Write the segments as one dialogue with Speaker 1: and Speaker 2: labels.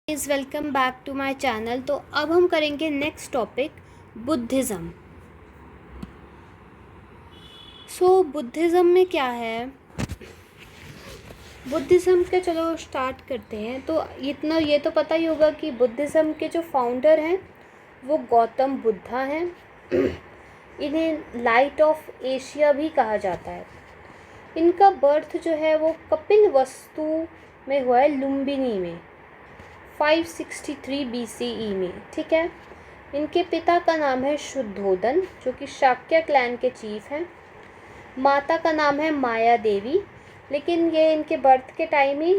Speaker 1: Is welcome back to my channel. तो अब हम करेंगे नेक्स्ट टॉपिक बुद्धिज़्म। बुद्धिज़्म में क्या है, बुद्धिज़्म के चलो स्टार्ट करते हैं। तो इतना ये तो पता ही होगा कि बुद्धिज़्म के जो फाउंडर हैं वो गौतम बुद्धा हैं। इन्हें लाइट ऑफ एशिया भी कहा जाता है। इनका बर्थ जो है वो कपिलवस्तु में हुआ है, लुम्बिनी में 563 BCE में। ठीक है। इनके पिता का नाम है शुद्धोदन, जो कि शाक्य क्लैन के चीफ हैं। माता का नाम है माया देवी, लेकिन ये इनके बर्थ के टाइम ही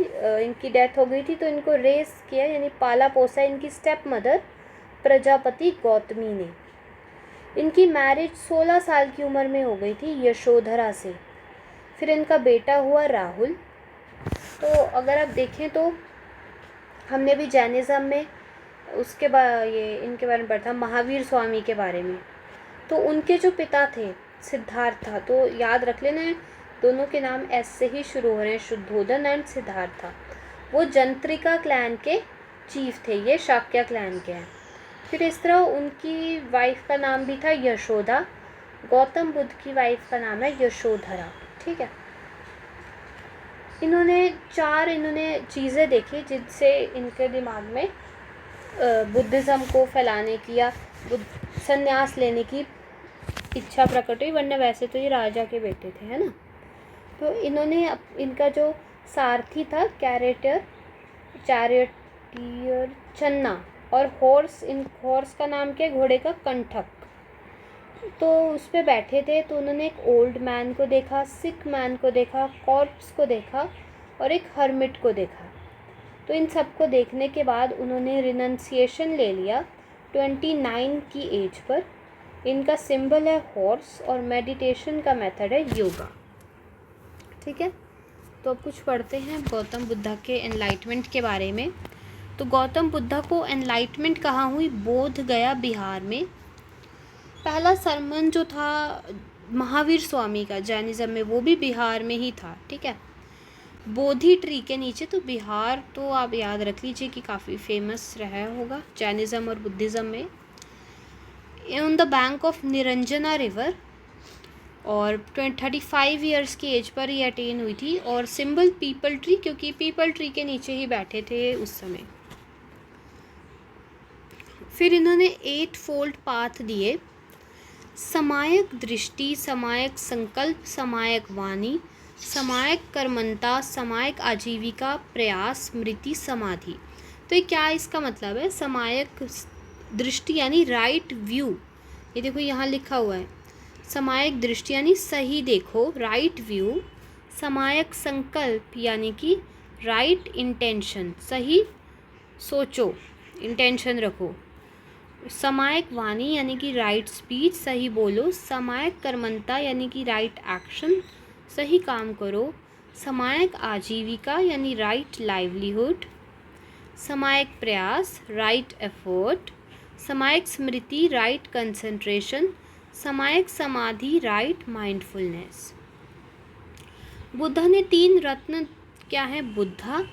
Speaker 1: इनकी डेथ हो गई थी। तो इनको रेस किया यानी पाला पोसा इनकी स्टेप मदर प्रजापति गौतमी ने। इनकी मैरिज 16 साल की उम्र में हो गई थी यशोधरा से। फिर इनका बेटा हुआ राहुल। तो अगर आप देखें तो हमने भी जैनिज़्म में उसके बाद ये इनके बारे में पढ़ा था, महावीर स्वामी के बारे में। तो उनके जो पिता थे सिद्धार्था, तो याद रख लेना है दोनों के नाम एस से ही शुरू हो रहे हैं, शुद्धोदन एंड सिद्धार्था। वो जंत्रिका क्लैन के चीफ थे, ये शाक्य क्लैन के हैं। फिर इस तरह उनकी वाइफ का नाम भी था यशोदा। गौतम बुद्ध की वाइफ का नाम है यशोधरा। ठीक है। इन्होंने चीज़ें देखी जिनसे इनके दिमाग में बुद्धिज़्म को फैलाने की या संन्यास लेने की इच्छा प्रकट हुई, वरना वैसे तो ये राजा के बेटे थे, है ना। तो इन्होंने इनका जो सारथी था चैरियटियर चन्ना, और हॉर्स का नाम क्या, घोड़े का कंठक। तो उस पर बैठे थे। तो उन्होंने एक ओल्ड मैन को देखा, सिक मैन को देखा, कॉर्प्स को देखा और एक हर्मिट को देखा। तो इन सब को देखने के बाद उन्होंने रिनंसिएशन ले लिया 29 की एज पर। इनका सिंबल है हॉर्स और मेडिटेशन का मेथड है योगा। ठीक है। तो अब कुछ पढ़ते हैं गौतम बुद्धा के एनलाइटमेंट के बारे में। तो गौतम बुद्धा को एनलाइटमेंट कहाँ हुई, बोध गया बिहार में। पहला सरमन जो था महावीर स्वामी का जैनिज़्म में, वो भी बिहार में ही था। ठीक है। बोधि ट्री के नीचे। तो बिहार तो आप याद रख लीजिए कि काफ़ी फेमस रहा होगा जैनिज़्म और बुद्धिज़्म में। On the bank of Niranjana river, और 35 ईयर्स की एज पर ये अटेन हुई थी। और सिंबल पीपल ट्री, क्योंकि पीपल ट्री के नीचे ही बैठे थे उस समय। फिर इन्होंने 8 फोल्ड पाथ दिए: समायक दृष्टि, समायक संकल्प, समायक वाणी, समायक कर्मंता, समायक आजीविका, प्रयास, स्मृति, समाधि। तो ये क्या इसका मतलब है? समायक दृष्टि यानी राइट व्यू, ये देखो यहाँ लिखा हुआ है। समायक दृष्टि यानी सही देखो, राइट व्यू। समायक संकल्प यानी कि राइट इंटेंशन, सही सोचो, इंटेंशन रखो। समायक वाणी यानी कि राइट स्पीच, सही बोलो। समायक कर्मंता यानी कि राइट एक्शन, सही काम करो। समायक आजीविका यानी राइट लाइवलीहुड। समायक प्रयास, राइट एफर्ट। समायक स्मृति, राइट कंसंट्रेशन। समायक समाधि, राइट माइंडफुलनेस। बुद्धा ने 3 रत्न क्या है, बुद्धा,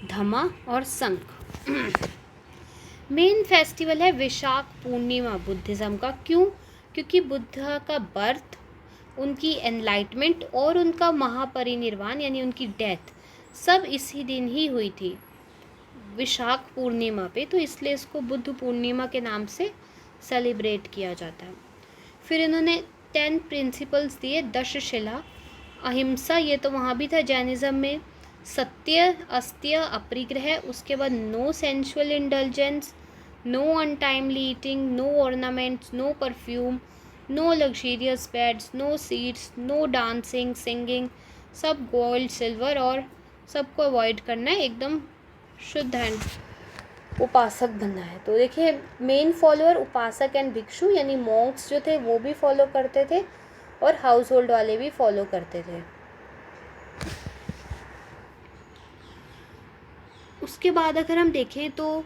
Speaker 1: धम्मा और संघ। मेन फेस्टिवल है विशाख पूर्णिमा बुद्धिज़्म का। क्यों? क्योंकि बुद्ध का बर्थ, उनकी एनलाइटमेंट और उनका महापरिनिर्वाण यानी उनकी डेथ सब इसी दिन ही हुई थी, विशाख पूर्णिमा पे। तो इसलिए इसको बुद्ध पूर्णिमा के नाम से सेलिब्रेट किया जाता है। फिर इन्होंने 10 प्रिंसिपल्स दिए: दशशिला, अहिंसा, ये तो वहाँ भी था जैनिज़्म में। सत्य, अस्त्य, अपरिग्रह। उसके बाद no sensual indulgence, no untimely eating, no ornaments, no perfume, no luxurious beds, no seeds, no dancing, singing, सब गोल्ड सिल्वर, और सबको अवॉइड करना है, एकदम शुद्ध एंड उपासक बनना है। तो देखिए, मेन फॉलोअर उपासक एंड भिक्षु यानी मॉन्क्स जो थे वो भी फॉलो करते थे, और हाउस होल्ड वाले भी फॉलो करते थे। उसके बाद अगर हम देखें तो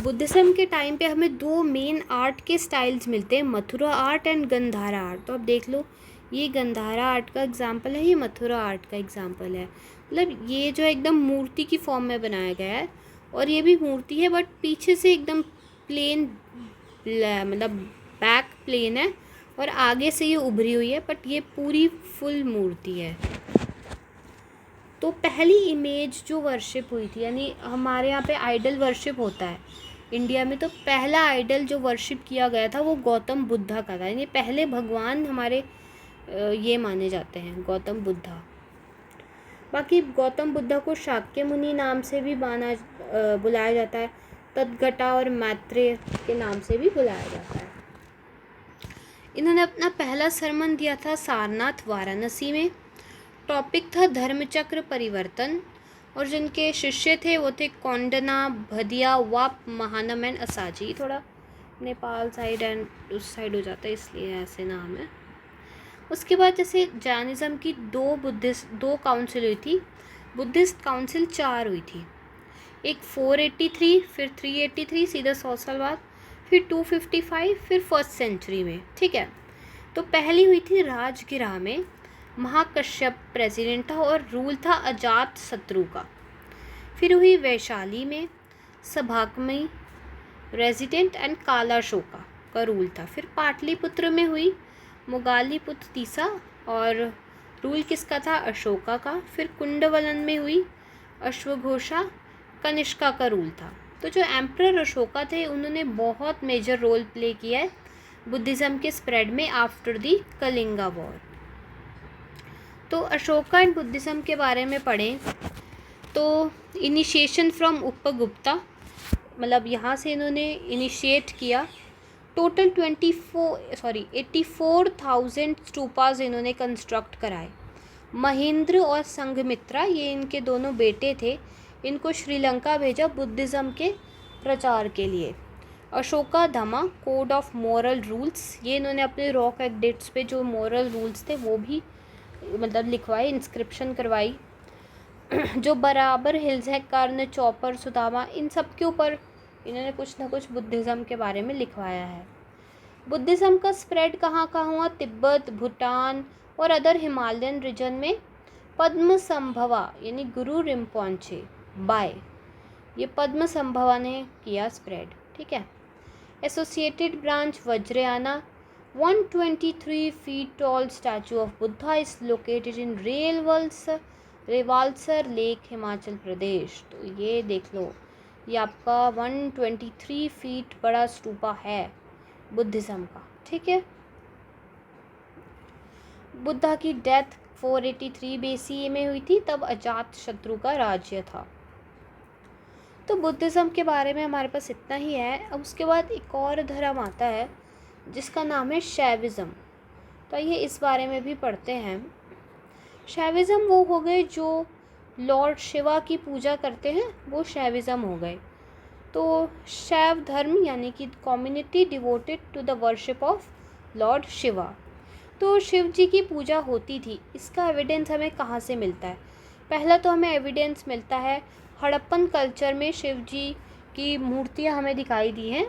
Speaker 1: बुद्धिज़्म के टाइम पे हमें 2 मेन आर्ट के स्टाइल्स मिलते हैं, Mathura art and Gandhara art. तो आप देख लो, ये गंधारा आर्ट का एग्जाम्पल है, ये मथुरा आर्ट का एग्जाम्पल है। मतलब ये जो एकदम मूर्ति की फॉर्म में बनाया गया है, और ये भी मूर्ति है बट पीछे से एकदम प्लेन, मतलब बैक प्लेन है और आगे से ये उभरी हुई है, बट ये पूरी फुल मूर्ति है। तो पहली इमेज जो वर्शिप हुई थी, यानी हमारे यहाँ पे आइडल वर्शिप होता है इंडिया में, तो पहला आइडल जो वर्शिप किया गया था वो गौतम बुद्धा का था। यानी पहले भगवान हमारे ये माने जाते हैं गौतम बुद्धा। बाकी गौतम बुद्धा को शाक्य मुनि नाम से भी बुलाया जाता है, तद्गटा और मैत्रेय के नाम से भी बुलाया जाता है। इन्होंने अपना पहला सरमन दिया था सारनाथ वाराणसी में। टॉपिक था धर्मचक्र परिवर्तन, और जिनके शिष्य थे वो थे कौंडना, भदिया, वाप, महानम एंड असाजी। थोड़ा नेपाल साइड एंड उस साइड हो जाता है इसलिए ऐसे नाम है। उसके बाद जैसे जैनिज़्म की दो काउंसिल हुई थी, बुद्धिस्ट काउंसिल 4 हुई थी। एक 483, फिर 383 सीधा 100 साल बाद, फिर 255, फिर 1st सेंचुरी में। ठीक है, तो पहली हुई थी राजगिरा में, महाकश्यप प्रेसिडेंट था और रूल था अजात शत्रु का। फिर हुई वैशाली में, सभाकमी रेजिडेंट एंड कालाशोका का रूल था। फिर पाटलिपुत्र में हुई मुगालीपुत्र तीसा और रूल किसका था, अशोका का। फिर कुंडवलन में हुई अश्वघोषा कनिष्का का रूल था। तो जो एम्परर अशोका थे उन्होंने बहुत मेजर रोल प्ले किया है बुद्धिज़्म के स्प्रेड में आफ्टर दी कलिंगा वॉर। तो अशोका एंड बुद्धिज़्म के बारे में पढ़ें तो इनिशिएशन फ्रॉम उपगुप्ता, मतलब यहाँ से इन्होंने इनिशिएट किया। टोटल 84,000 स्तूपास इन्होंने कंस्ट्रक्ट कराए। महेंद्र और संघमित्रा, ये इनके दोनों बेटे थे, इनको श्रीलंका भेजा बुद्धिज़्म के प्रचार के लिए। Ashoka dhamma, code of moral rules, ये इन्होंने अपने रॉक एडिक्ट्स पे जो मॉरल रूल्स थे वो भी मतलब लिखवाए, इंस्क्रिप्शन करवाई। जो बराबर हिल्स है, कर्ण, चौपर, सुदामा, इन सब के ऊपर इन्होंने कुछ ना कुछ बुद्धिज़्म के बारे में लिखवाया है। बुद्धिज़्म का स्प्रेड कहाँ कहाँ हुआ, तिब्बत, भूटान और अदर हिमालयन रीजन में। पद्म संभवा यानी गुरु रिम्पोंचे बाय, ये पद्म संभवा ने किया स्प्रेड। ठीक है, associated branch Vajrayana, 123 feet tall statue of Buddha is located in Rewalsar lake, Himachal Pradesh. तो ये देख लो, ये आपका 123 फीट बड़ा स्तूपा है बुद्धिज़्म का। ठीक है, बुद्धा की डेथ 483 BCE में हुई थी, तब अजात शत्रु का राज्य था। तो बुद्धिज़्म के बारे में हमारे पास इतना ही है। अब उसके बाद एक और धर्म आता है जिसका नाम है शैविज़्म। तो ये इस बारे में भी पढ़ते हैं। शैविज़्म वो हो गए जो लॉर्ड शिवा की पूजा करते हैं, वो शैविज़्म हो गए। तो शैव धर्म यानी कि community devoted to the worship of lord Shiva. तो शिव जी की पूजा होती थी। इसका एविडेंस हमें कहाँ से मिलता है? पहला तो हमें एविडेंस मिलता है हड़प्पन कल्चर में शिव जी की मूर्तियाँ हमें दिखाई दी हैं,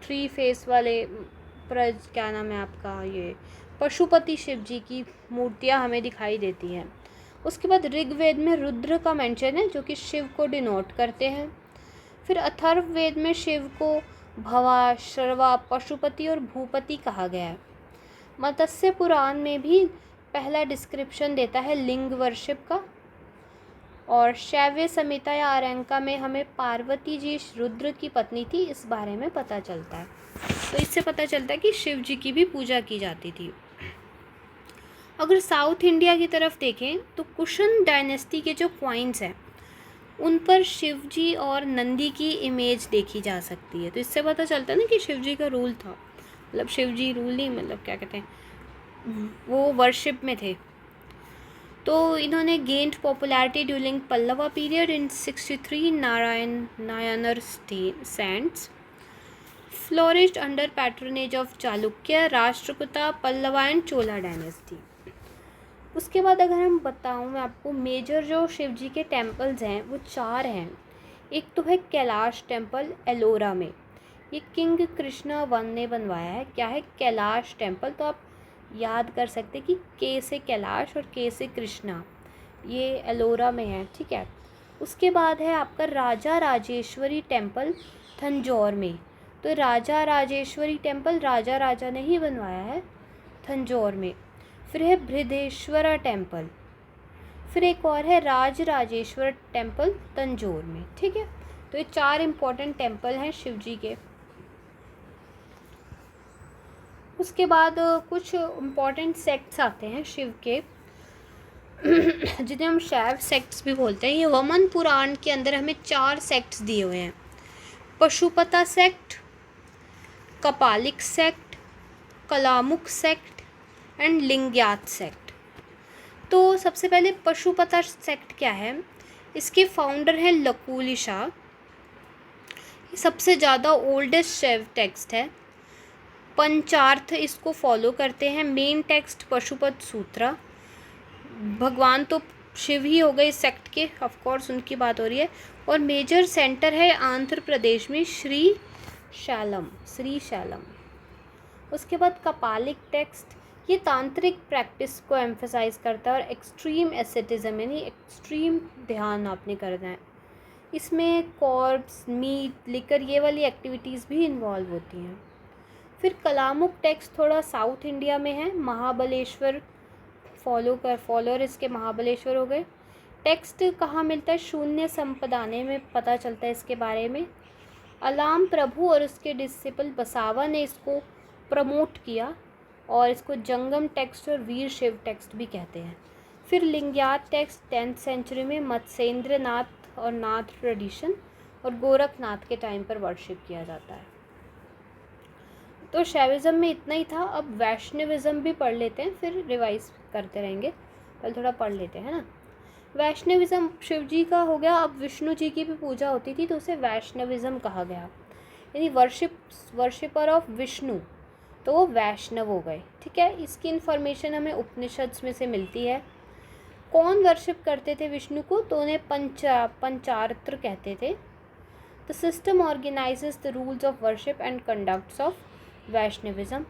Speaker 1: 3 फेस वाले क्या नाम है आपका, ये पशुपति शिव जी की मूर्तियाँ हमें दिखाई देती हैं। उसके बाद ऋग्वेद में रुद्र का मेंशन है जो कि शिव को डिनोट करते हैं। फिर अथर्ववेद में शिव को भवा, शर्वा, पशुपति और भूपति कहा गया है। मत्स्य पुराण में भी पहला डिस्क्रिप्शन देता है लिंग वर्शिप का। और शैव्य संहिता या आरंका में हमें पार्वती जी रुद्र की पत्नी थी, इस बारे में पता चलता है। तो इससे पता चलता है कि शिव जी की भी पूजा की जाती थी। अगर साउथ इंडिया की तरफ देखें तो कुशन डायनेस्टी के जो क्वाइंस हैं उन पर शिव जी और नंदी की इमेज देखी जा सकती है। तो इससे पता चलता है ना कि शिव जी का रूल था, मतलब शिव जी रूल नहीं, मतलब क्या कहते हैं, वो वर्शिप में थे। तो इन्होंने gained popularity during Pallava period in 63 Nayanar saints, flourished under patronage of Chalukya, Rashtrakuta, Pallava and Chola dynasty. उसके बाद अगर हम बताऊं मैं आपको, मेजर जो शिव जी के टेम्पल्स हैं वो 4 हैं। एक तो है कैलाश टेम्पल एलोरा में, ये किंग कृष्णा वन ने बनवाया है। क्या है कैलाश टेम्पल, तो आप याद कर सकते हैं कि के से कैलाश और के से कृष्णा, ये एलोरा में है। ठीक है, उसके बाद है आपका राजा राजेश्वरी टेम्पल थंजौर में। तो राजा राजेश्वरी टेम्पल राजा राजा ने ही बनवाया है थंजौर में। फिर है बृहदेश्वरा टेम्पल। फिर एक और है राज राजेश्वर टेम्पल तंजौर में। ठीक है, तो ये 4 इम्पोर्टेंट टेम्पल हैं शिव जी के। उसके बाद कुछ इम्पोर्टेंट सेक्ट्स आते हैं शिव के जिन्हें हम शैव सेक्ट्स भी बोलते हैं। ये वमन पुराण के अंदर हमें 4 सेक्ट्स दिए हुए हैं। Pashupata sect, Kapalika sect, Kalamukha sect and Lingayat sect. तो सबसे पहले पशुपता सेक्ट क्या है? इसके फाउंडर हैं लकुली शाह। ये सबसे ज़्यादा ओल्डेस्ट शैव टेक्स्ट है। पंचार्थ इसको फॉलो करते हैं। मेन टेक्स्ट पशुपत सूत्रा। भगवान तो शिव ही हो गए इस सेक्ट के, ऑफ कोर्स उनकी बात हो रही है। और मेजर सेंटर है आंध्र प्रदेश में श्री शैलम। उसके बाद कपालिक टेक्स्ट, ये तांत्रिक प्रैक्टिस को एम्फसाइज करता है और एक्सट्रीम एसेटिज्म यानी एक्सट्रीम ध्यान आपने करना है। इसमें कॉर्प्स, मीट, लिकर ये वाली एक्टिविटीज़ भी इन्वॉल्व होती हैं। फिर कलामुख टेक्स्ट थोड़ा साउथ इंडिया में है। महाबलेश्वर फॉलोअर इसके महाबलेश्वर हो गए। टेक्स्ट कहाँ मिलता है? शून्य संपदाने में पता चलता है इसके बारे में। अलाम प्रभु और उसके डिसिपल बसावा ने इसको प्रमोट किया और इसको जंगम टेक्स्ट और वीर शिव टेक्स्ट भी कहते हैं। फिर लिंग्यात टेक्स्ट 10th सेंचुरी में मत्स्येंद्र नाथ और नाथ ट्रेडिशन और गोरखनाथ के टाइम पर वर्शिप किया जाता है। तो शैविज़म में इतना ही था। अब वैष्णविज़्म भी पढ़ लेते हैं, फिर रिवाइज करते रहेंगे। पहले थोड़ा पढ़ लेते हैं ना। वैष्णविज़्म शिव जी का हो गया। अब विष्णु जी की भी पूजा होती थी तो उसे वैष्णविज़्म कहा गया, यानी वर्शिपर ऑफ विष्णु, तो वो वैष्णव हो गए। ठीक है, इसकी इन्फॉर्मेशन हमें उपनिषद में से मिलती है। कौन वर्शिप करते थे विष्णु को? तो उन्हें पंचार्त्र कहते थे। The system organises the rules of worship and conducts of Vaishnavism.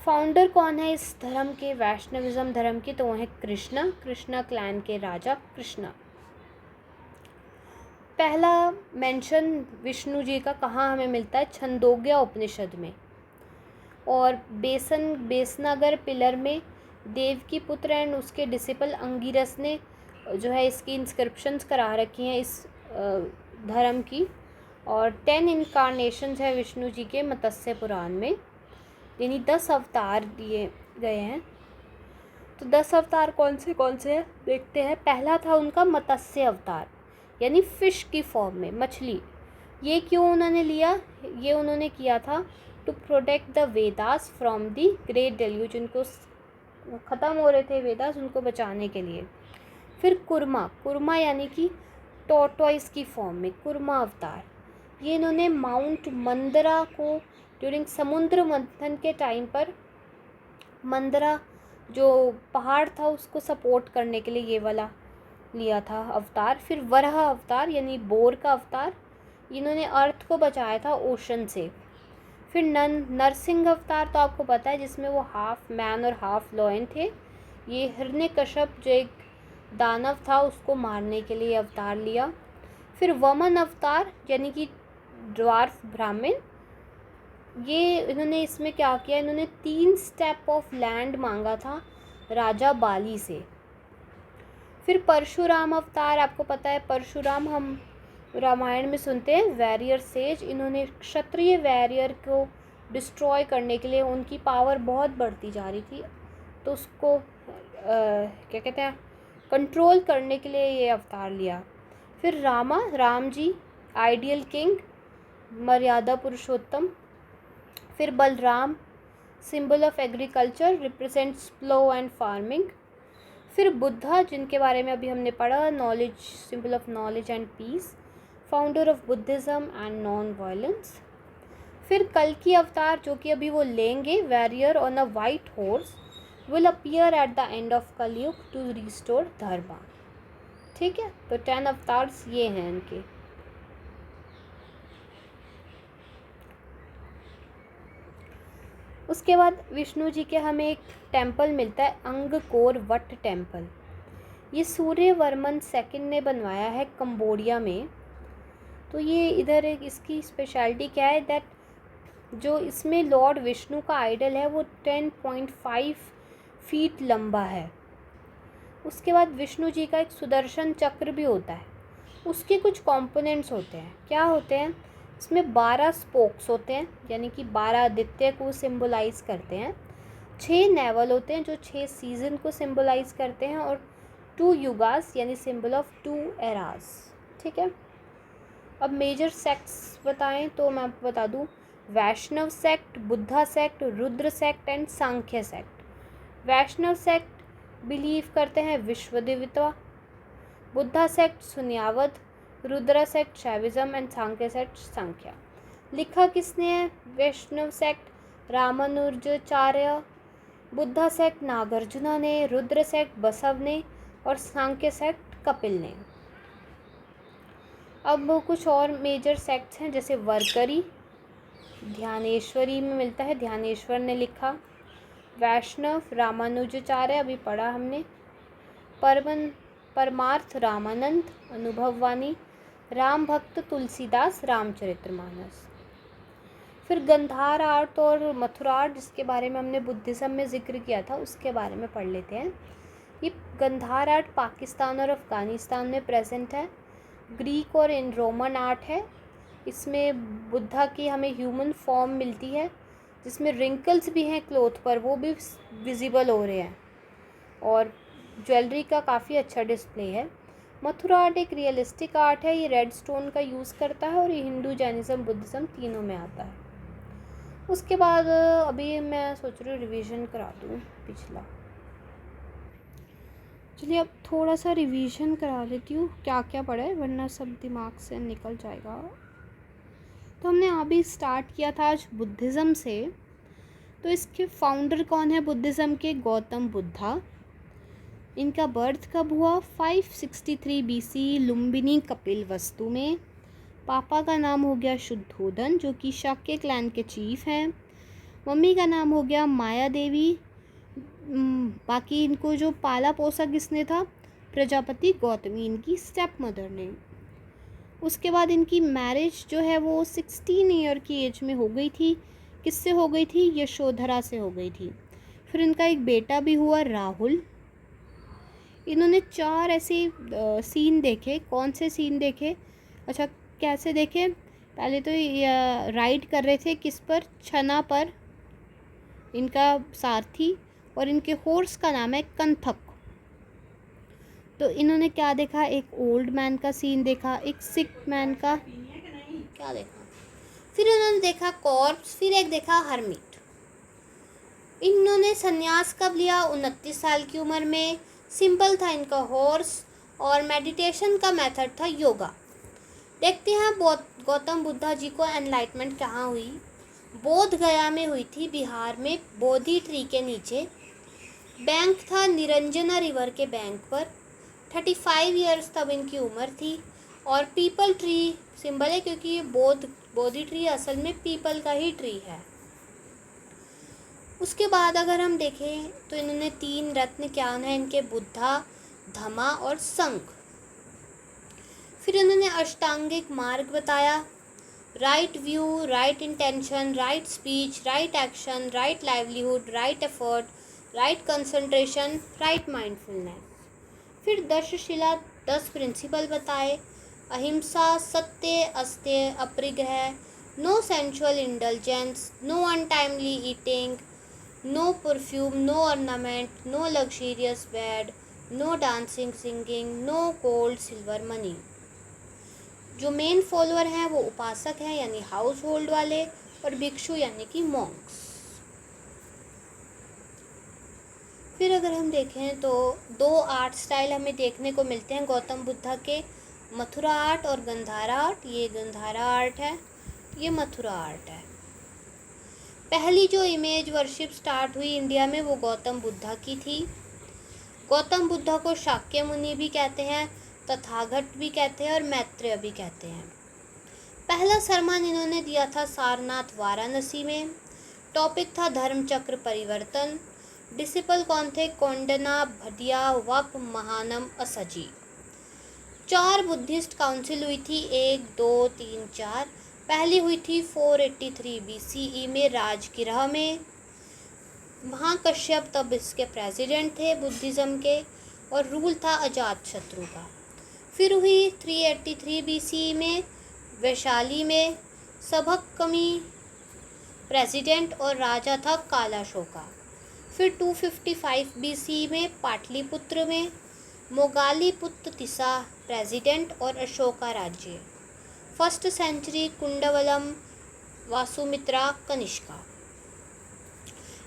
Speaker 1: Founder कौन है इस धर्म के, वैष्णविज़्म धर्म के? तो वो है कृष्णा क्लैन के राजा कृष्णा। पहला मेंशन विष्णु जी का कहाँ हमें मिलता है? छंदोग्य उपनिषद में। और बेसनागर पिलर में देवकी पुत्र एंड उसके डिसिपल अंगिरस ने जो है इसकी इंस्क्रिप्शंस करा रखी हैं इस धर्म की। और 10 इनकारनेशंस है विष्णु जी के मत्स्य पुराण में, यानी 10 अवतार दिए गए हैं। तो 10 अवतार कौन से हैं देखते हैं। पहला था उनका मत्स्य अवतार, यानी फ़िश की फॉर्म में, मछली। ये क्यों उन्होंने लिया? ये उन्होंने किया था to protect the Vedas from the great deluge, उनको ख़त्म हो रहे थे वेदास, उनको बचाने के लिए। फिर कुर्मा यानी कि टॉर्टॉइस की फॉर्म में, कुर्मा अवतार। ये इन्होंने माउंट मंदरा को ड्यूरिंग समुद्र मंथन के टाइम पर, मंदरा जो पहाड़ था उसको सपोर्ट करने के लिए ये वाला लिया था अवतार। फिर वराह अवतार यानी बोर का अवतार, इन्होंने अर्थ को बचाया था ओशन से। फिर नरसिंह अवतार तो आपको पता है, जिसमें वो हाफ मैन और हाफ लॉयन थे। ये हिरण्यकश्यप जो एक दानव था उसको मारने के लिए अवतार लिया। फिर वमन अवतार यानी कि ड्वार्फ ब्राह्मण, ये इन्होंने इसमें क्या किया, इन्होंने 3 स्टेप ऑफ लैंड मांगा था राजा बाली से। फिर परशुराम अवतार, आपको पता है परशुराम हम रामायण में सुनते हैं, वैरियर सेज। इन्होंने क्षत्रिय वैरियर को डिस्ट्रॉय करने के लिए, उनकी पावर बहुत बढ़ती जा रही थी तो उसको क्या कहते हैं, कंट्रोल करने के लिए ये अवतार लिया। फिर राम जी आइडियल किंग, मर्यादा पुरुषोत्तम। फिर Balram symbol of agriculture, represents plough and farming. फिर बुद्धा जिनके बारे में अभी हमने पढ़ा, knowledge, symbol of knowledge and peace, founder of Buddhism and non violence. फिर कल्कि अवतार जो कि अभी वो लेंगे, warrior on a white horse will appear at the end of Kalyug to restore dharma. ठीक है, तो 10 अवतार्स ये हैं इनके। उसके बाद विष्णु जी के हमें एक टेम्पल मिलता है, अंगकोर वट टेम्पल। ये सूर्यवर्मन सेकंड ने बनवाया है कंबोडिया में। तो ये इधर एक इसकी स्पेशलिटी क्या है, दैट जो इसमें लॉर्ड विष्णु का आइडल है वो 10.5 फीट लंबा है। उसके बाद विष्णु जी का एक सुदर्शन चक्र भी होता है, उसके कुछ कंपोनेंट्स होते हैं। क्या होते हैं, इसमें 12 स्पोक्स होते हैं, यानी कि 12 आदित्य को सिंबलाइज करते हैं। 6 नेवल होते हैं जो 6 सीजन को सिंबलाइज करते हैं, और 2 युगास यानी सिंबल ऑफ 2 एरास। ठीक है, अब मेजर सेक्ट्स बताएं तो मैं आपको बता दूं, Vaishnava sect, Buddha sect, Rudra sect and Sankhya sect. Vaishnava sect believe करते हैं विश्वदेवता, बुद्धा सेक्ट शून्यवाद, Rudra sect Shaivism and Sankhya sect Sankhya. लिखा किसने है वैष्णव सेक्ट, रामानुजाचार्य, बुद्धा सेक्ट नागार्जुना ने, रुद्र सेक्ट बसव ने, और सांख्य सेक्ट कपिल ने। अब कुछ और मेजर सेक्ट्स हैं, जैसे वरकरी ध्यानेश्वरी में मिलता है, ध्यानेश्वर ने लिखा। वैष्णव रामानुजाचार्य अभी पढ़ा हमने। परमार्थ रामानंद, अनुभववाणी, राम भक्त तुलसीदास, रामचरितमानस। फिर गंधार आर्ट और मथुरा आर्ट, जिसके बारे में हमने बुद्धिज़्म में जिक्र किया था, उसके बारे में पढ़ लेते हैं। ये गंधार आर्ट पाकिस्तान और अफ़गानिस्तान में प्रेजेंट है। ग्रीक और इन रोमन आर्ट है। इसमें बुद्धा की हमें ह्यूमन फॉर्म मिलती है, जिसमें रिंकल्स भी हैं क्लोथ पर, वो भी विजिबल हो रहे हैं, और ज्वेलरी का काफ़ी अच्छा डिस्प्ले है। मथुरा आर्ट एक रियलिस्टिक आर्ट है, ये रेड स्टोन का यूज़ करता है, और ये हिंदू, जैनिज़्म, बुद्धिज़्म तीनों में आता है। उसके बाद अभी मैं सोच रही हूँ रिवीजन करा दूँ पिछला। चलिए अब थोड़ा सा रिवीजन करा देती हूँ क्या क्या पढ़ा है, वरना सब दिमाग से निकल जाएगा। तो हमने अभी स्टार्ट किया था आज बुद्धिज़्म से। तो इसके फाउंडर कौन है बुद्धिज़्म के, गौतम बुद्धा। इनका बर्थ कब हुआ, 563 BC लुम्बिनी कपिलवस्तु में। पापा का नाम हो गया शुद्धोधन, जो कि शाक्य क्लैन के चीफ हैं। मम्मी का नाम हो गया माया देवी। बाकी इनको जो पाला पोसा किसने था, प्रजापति गौतमी, इनकी स्टेप मदर ने। उसके बाद इनकी मैरिज जो है वो 16 ईयर की एज में हो गई थी। किससे हो गई थी, यशोधरा से हो गई थी। फिर इनका एक बेटा भी हुआ राहुल। इन्होंने 4 ऐसे सीन देखे। कौन से सीन देखे, अच्छा कैसे देखे, पहले तो राइड कर रहे थे किस पर, छना पर, इनका सारथी, और इनके हॉर्स का नाम है कंथक। तो इन्होंने क्या देखा, एक ओल्ड मैन का सीन देखा, एक सिक मैन का क्या देखा, फिर इन्होंने देखा कॉर्प्स, फिर एक देखा हर्मिट। इन्होंने संन्यास कब लिया, 29 साल की उम्र में। सिंपल था इनका हॉर्स, और मेडिटेशन का मेथड था योगा। देखते हैं गौतम बुद्धा जी को एनलाइटमेंट कहाँ हुई। बोध गया में हुई थी, बिहार में, बोधि ट्री के नीचे। बैंक था निरंजना रिवर के बैंक पर। 35 ईयर्स तब इनकी उम्र थी, और पीपल ट्री सिंबल है, क्योंकि ये बोधि ट्री असल में पीपल का ही ट्री है। उसके बाद अगर हम देखें तो इन्होंने 3 रत्न क्या है इनके, बुद्धा, धमा और संख। फिर इन्होंने अष्टांगिक मार्ग बताया, right view, right intention, right speech, right action, right livelihood, right effort, right concentration, right mindfulness. फिर दशशिला 10 प्रिंसिपल बताए, अहिंसा, सत्य, अस्तेय, अपरिग्रह, no sensual indulgence, no untimely eating, no perfume, no ornament, no luxurious bed, no dancing singing, no gold silver money. जो main follower हैं वो उपासक हैं, यानी हाउस होल्ड वाले, और भिक्षु यानी कि मॉन्क्स। फिर अगर हम देखें तो 2 आर्ट स्टाइल हमें देखने को मिलते हैं गौतम बुद्धा के, मथुरा आर्ट और गंधारा आर्ट। ये गंधारा आर्ट है, ये मथुरा आर्ट है। पहली जो इमेज वर्शिप स्टार्ट हुई इंडिया में वो गौतम बुद्धा की थी। गौतम बुद्धा को शाक्य मुनि भी कहते हैं, तथागत भी कहते हैं, और मैत्रेय भी कहते हैं। पहला सरमन इन्होंने दिया था सारनाथ वाराणसी में। टॉपिक था धर्म चक्र परिवर्तन। डिसिपल कौन थे? कोंडना, भदिया, वक, महानम, असजी। 4 बुद्धिस्ट काउंसिल हुई थी, 1, 2, 3, 4। पहली हुई थी 483 BCE में राजगिरह में। महाकश्यप तब इसके प्रेसिडेंट थे बुद्धिज़्म के, और रूल था अजातशत्रु का। फिर हुई 383 BCE में वैशाली में। सबकमी प्रेसिडेंट और राजा था कालाशोका। फिर 255 BCE में पाटलिपुत्र में मोगालीपुत्र तिसा प्रेसिडेंट और अशोका राज्य। फर्स्ट सेंचुरी कुंडवलम, वासुमित्रा, कनिष्का।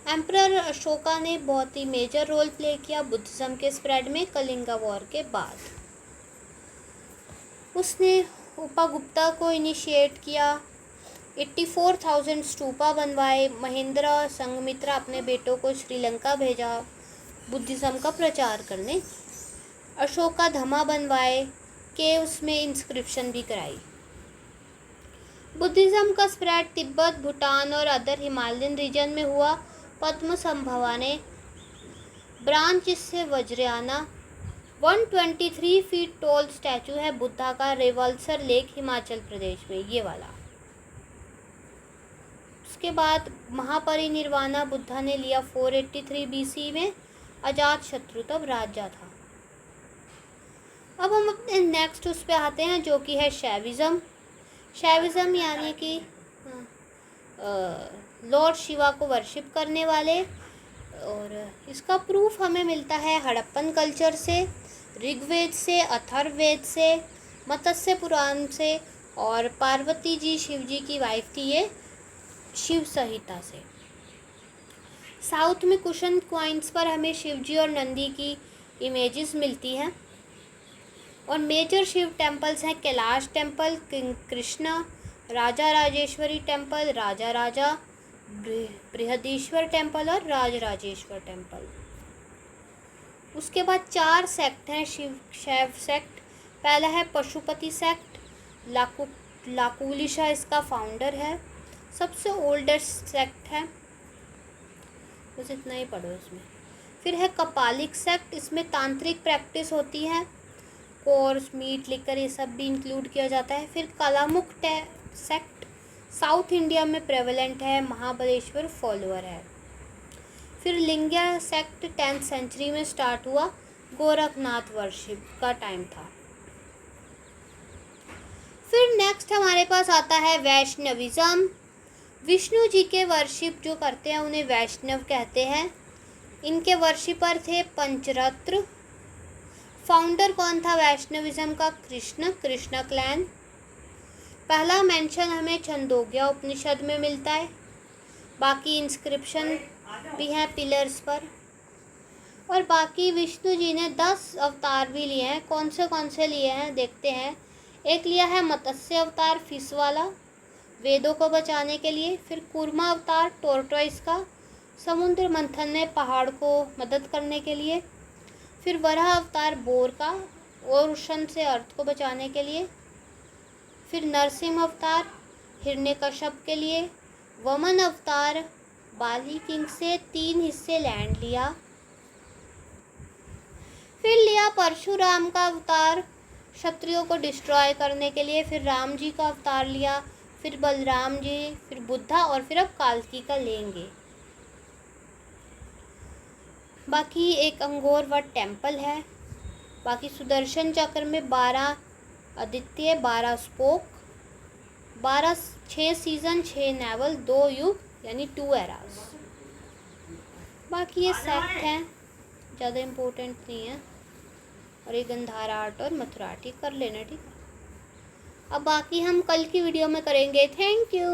Speaker 1: एम्परर अशोका ने बहुत ही मेजर रोल प्ले किया बुद्धिज़्म के स्प्रेड में कलिंगा वॉर के बाद। उसने उपगुप्ता को इनिशिएट किया, 84,000 स्तूपा बनवाए। महेंद्र संघमित्रा अपने बेटों को श्रीलंका भेजा बुद्धिज़्म का प्रचार करने। अशोका धमा बनवाए, केव्स में इंस्क्रिप्शन भी कराई। बुद्धिज़्म का स्प्रेड तिब्बत, भूटान और अदर हिमालयन रीजन में हुआ। पद्म संभवा ने ब्रांच इससे वज्रयाना। 123 फीट टॉल स्टैचू है बुद्धा का, रेवल्सर लेक, हिमाचल प्रदेश में, ये वाला। उसके बाद महापरिनिर्वाणा बुद्धा ने लिया 483 BC में। अजातशत्रु तब राजा था। अब हम अपने नेक्स्ट उस पे आते हैं जो कि है शैविज़्म। शैविज़्म यानी कि लॉर्ड शिवा को वर्शिप करने वाले, और इसका प्रूफ हमें मिलता है हड़प्पन कल्चर से, ऋग्वेद से, अथर्ववेद से, मत्स्य पुराण से, और पार्वती जी शिव जी की वाइफ थी ये, शिव संहिता से। साउथ में कुशन क्वाइंस पर हमें शिवजी और नंदी की इमेजेस मिलती हैं। और मेजर शिव टेम्पल्स हैं कैलाश टेम्पल, किंग कृष्णा, राजा राजेश्वरी टेम्पल, राजा राजा, बृहदीश्वर टेम्पल और राजराजेश्वर टेम्पल। उसके बाद 4 सेक्ट हैं शैव सेक्ट। पहला है पशुपति सेक्ट, लाकुलिशा इसका फाउंडर है, सबसे ओल्डेस्ट सेक्ट है, बस इतना ही पढ़ो इसमें। फिर है कपालिक सेक्ट, इसमें तांत्रिक प्रैक्टिस होती है, कोर्स, मीट, लिकर ये सब भी इंक्लूड किया जाता है। फिर कालामुख सेक्ट साउथ इंडिया में प्रेवलेंट है, महाबलेश्वर फॉलोअर है। फिर लिंग्या सेक्ट 10th सेंचुरी में स्टार्ट हुआ, गोरखनाथ वर्शिप का टाइम था। फिर नेक्स्ट हमारे पास आता है वैष्णविज्म। विष्णु जी के वर्शिप जो करते हैं उन्हें वैष्णव कहते हैं। इनके वर्शिपर थे पंचरत्र। फाउंडर कौन था वैष्णविज्म का? कृष्ण क्लैन। पहला मेंशन हमें छंदोग्या उपनिषद में मिलता है। बाकी इंस्क्रिप्शन भी हैं पिलर्स पर। और बाकी विष्णु जी ने 10 अवतार भी लिए हैं। कौन से लिए हैं देखते हैं। एक लिया है मत्स्य अवतार, फिश वाला, वेदों को बचाने के लिए। फिर कूर्मा अवतार, टोर्टोइस का, समुद्र मंथन में पहाड़ को मदद करने के लिए। फिर वराह अवतार, बोर का, और उष्ण से अर्थ को बचाने के लिए। फिर नरसिंह अवतार, हिरण्यकश्यप के लिए। वमन अवतार, बाली किंग से 3 हिस्से लैंड लिया। फिर लिया परशुराम का अवतार, क्षत्रियों को डिस्ट्रॉय करने के लिए। फिर राम जी का अवतार लिया, फिर बलराम जी, फिर बुद्धा, और फिर अब कालकी का लेंगे। बाकी एक अंगोर वट टेम्पल है। बाकी सुदर्शन चक्र में 12 आदित्य, 12 स्पोक, 6 सीजन, 6 नेवल, 2 युग यानी 2 एराज। बाकी ये सेक्ट हैं, ज़्यादा इम्पोर्टेंट नहीं है। और ये गंधारा आर्ट और मथुरा आर्ट ये कर लेना, ठीक है। अब बाकी हम कल की वीडियो में करेंगे। Thank you.